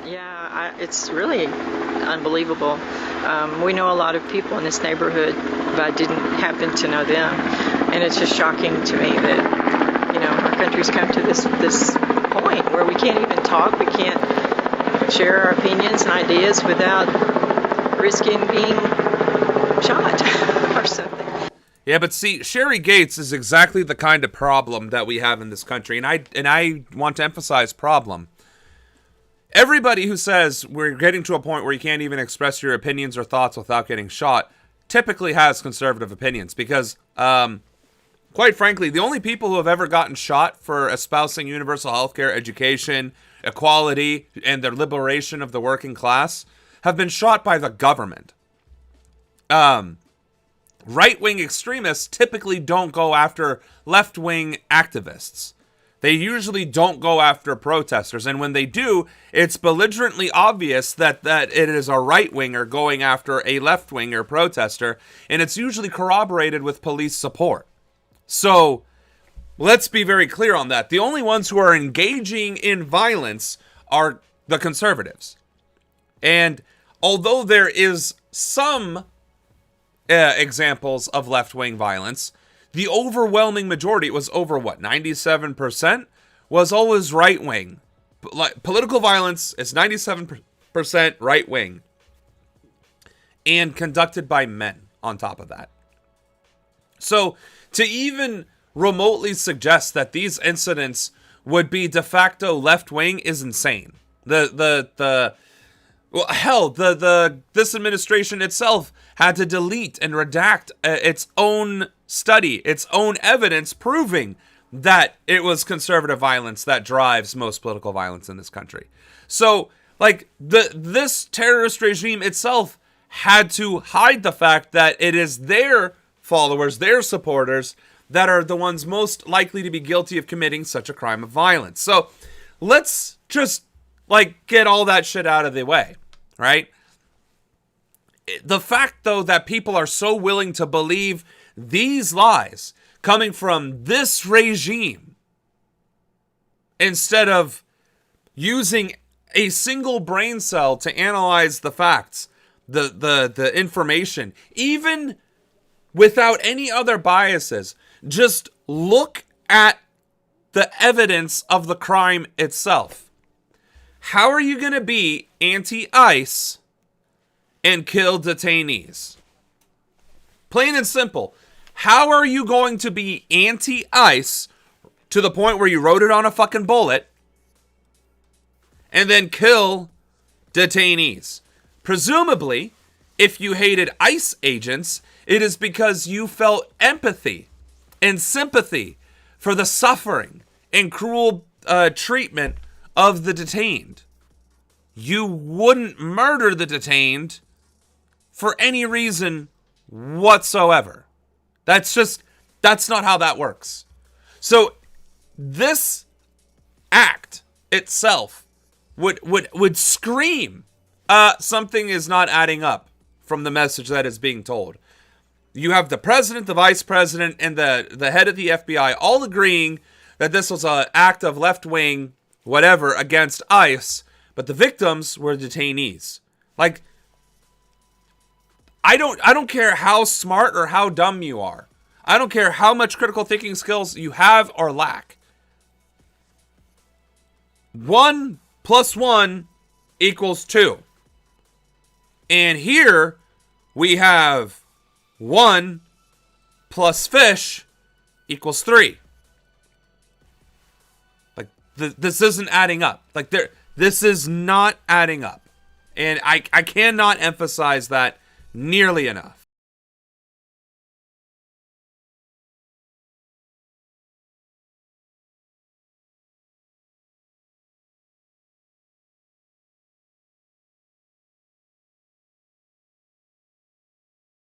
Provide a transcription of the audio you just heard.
Yeah, it's really unbelievable. We know a lot of people in this neighborhood, but I didn't happen to know them. And it's just shocking to me that, our country's come to this point where we can't even talk, we can't share our opinions and ideas without risking being shot or something. Yeah, but see, Sherry Gates is exactly the kind of problem that we have in this country, and I want to emphasize problem. Everybody who says we're getting to a point where you can't even express your opinions or thoughts without getting shot typically has conservative opinions because, quite frankly, the only people who have ever gotten shot for espousing universal healthcare, education, equality, and the liberation of the working class have been shot by the government. Right-wing extremists typically don't go after left-wing activists. They usually don't go after protesters, and when they do, it's belligerently obvious that it is a right-winger going after a left-winger protester, and it's usually corroborated with police support. So, let's be very clear on that. The only ones who are engaging in violence are the conservatives. And although there is some examples of left-wing violence, the overwhelming majority, it was over 97%, was always right-wing. Political violence is 97% right-wing. And conducted by men on top of that. So, to even remotely suggest that these incidents would be de facto left-wing is insane. This administration itself had to delete and redact its own study, its own evidence proving that it was conservative violence that drives most political violence in this country. So, this terrorist regime itself had to hide the fact that it is their followers, their supporters, that are the ones most likely to be guilty of committing such a crime of violence. So, let's just, get all that shit out of the way, right? The fact, though, that people are so willing to believe these lies coming from this regime instead of using a single brain cell to analyze the facts, the information, even without any other biases, just look at the evidence of the crime itself. How are you going to be anti-ICE and kill detainees? Plain and simple. How are you going to be anti-ICE to the point where you wrote it on a fucking bullet and then kill detainees? Presumably, if you hated ICE agents, it is because you felt empathy and sympathy for the suffering and cruel treatment of the detained. You wouldn't murder the detained for any reason whatsoever. That's not how that works. So this act itself would scream something is not adding up from the message that is being told. You have the president, the vice president, and the head of the FBI all agreeing that this was an act of left-wing whatever against ICE, but the victims were detainees. I don't care how smart or how dumb you are. I don't care how much critical thinking skills you have or lack. 1 + 1 = 2. And here we have 1 + fish = 3. This isn't adding up. This is not adding up. And I cannot emphasize that nearly enough.